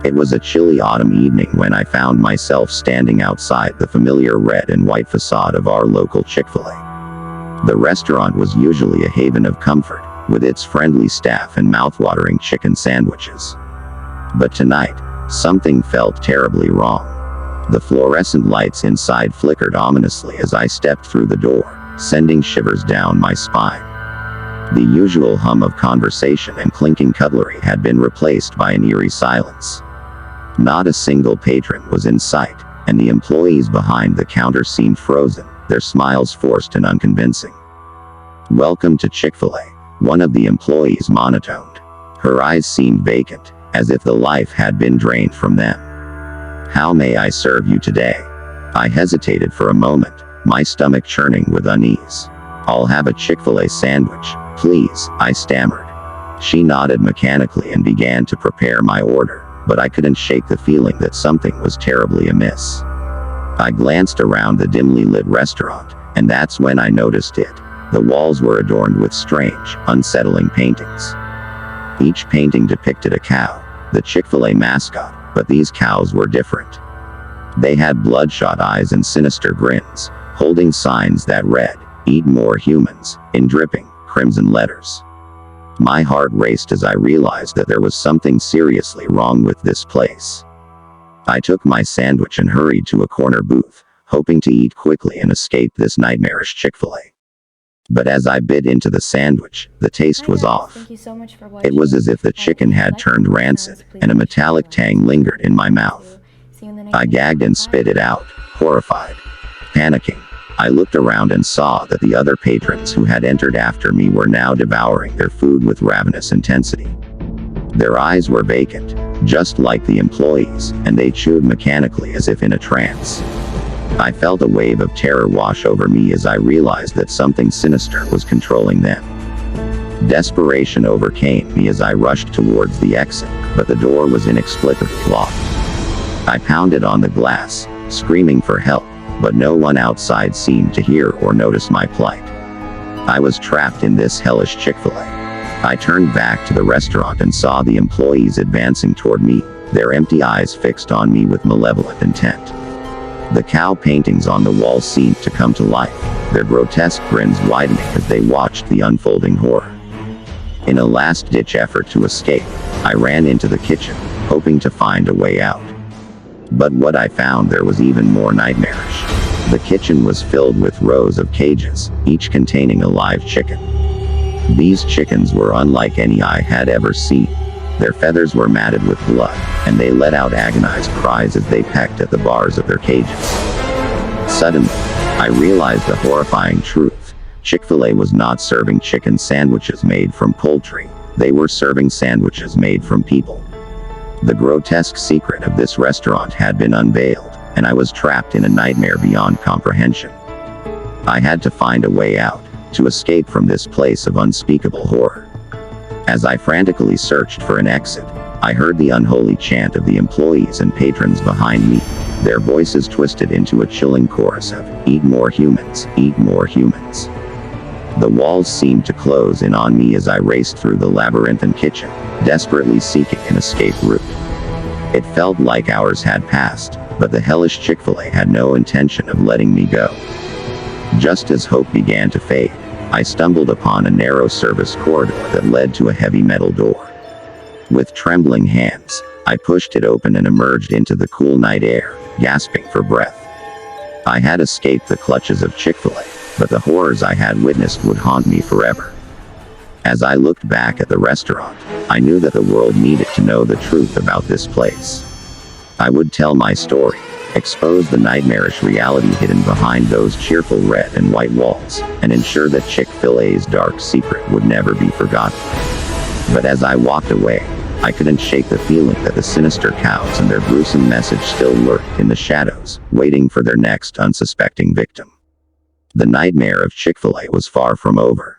It was a chilly autumn evening when I found myself standing outside the familiar red and white facade of our local Chick-fil-A. The restaurant was usually a haven of comfort, with its friendly staff and mouth-watering chicken sandwiches. But tonight, something felt terribly wrong. The fluorescent lights inside flickered ominously as I stepped through the door, sending shivers down my spine. The usual hum of conversation and clinking cutlery had been replaced by an eerie silence. Not a single patron was in sight, and the employees behind the counter seemed frozen, their smiles forced and unconvincing. "Welcome to Chick-fil-A," one of the employees monotoned. Her eyes seemed vacant, as if the life had been drained from them. "How may I serve you today?" I hesitated for a moment, my stomach churning with unease. "I'll have a Chick-fil-A sandwich, please," I stammered. She nodded mechanically and began to prepare my order, but I couldn't shake the feeling that something was terribly amiss. I glanced around the dimly lit restaurant, and that's when I noticed it. The walls were adorned with strange, unsettling paintings. Each painting depicted a cow, the Chick-fil-A mascot, but these cows were different. They had bloodshot eyes and sinister grins, holding signs that read, "Eat more humans," in dripping, crimson letters. My heart raced as I realized that there was something seriously wrong with this place. I took my sandwich and hurried to a corner booth, hoping to eat quickly and escape this nightmarish Chick-fil-A. But as I bit into the sandwich, the taste was off. It was as if the chicken had turned rancid, and a metallic tang lingered in my mouth. I gagged and spit it out, horrified. Panicking, I looked around and saw that the other patrons who had entered after me were now devouring their food with ravenous intensity. Their eyes were vacant, just like the employees, and they chewed mechanically as if in a trance. I felt a wave of terror wash over me as I realized that something sinister was controlling them. Desperation overcame me as I rushed towards the exit, but the door was inexplicably locked. I pounded on the glass, screaming for help, but no one outside seemed to hear or notice my plight. I was trapped in this hellish Chick-fil-A. I turned back to the restaurant and saw the employees advancing toward me, their empty eyes fixed on me with malevolent intent. The cow paintings on the wall seemed to come to life, their grotesque grins widening as they watched the unfolding horror. In a last-ditch effort to escape, I ran into the kitchen, hoping to find a way out. But what I found there was even more nightmarish. The kitchen was filled with rows of cages, each containing a live chicken. These chickens were unlike any I had ever seen. Their feathers were matted with blood, and they let out agonized cries as they pecked at the bars of their cages. Suddenly, I realized the horrifying truth. Chick-fil-A was not serving chicken sandwiches made from poultry. They were serving sandwiches made from people. The grotesque secret of this restaurant had been unveiled, and I was trapped in a nightmare beyond comprehension. I had to find a way out, to escape from this place of unspeakable horror. As I frantically searched for an exit, I heard the unholy chant of the employees and patrons behind me, their voices twisted into a chilling chorus of, "Eat more humans, eat more humans." The walls seemed to close in on me as I raced through the labyrinthine kitchen, desperately seeking an escape route. It felt like hours had passed, but the hellish Chick-fil-A had no intention of letting me go. Just as hope began to fade, I stumbled upon a narrow service corridor that led to a heavy metal door. With trembling hands, I pushed it open and emerged into the cool night air, gasping for breath. I had escaped the clutches of Chick-fil-A, but the horrors I had witnessed would haunt me forever. As I looked back at the restaurant, I knew that the world needed to know the truth about this place. I would tell my story, expose the nightmarish reality hidden behind those cheerful red and white walls, and ensure that Chick-fil-A's dark secret would never be forgotten. But as I walked away, I couldn't shake the feeling that the sinister cows and their gruesome message still lurked in the shadows, waiting for their next unsuspecting victim. The nightmare of Chick-fil-A was far from over.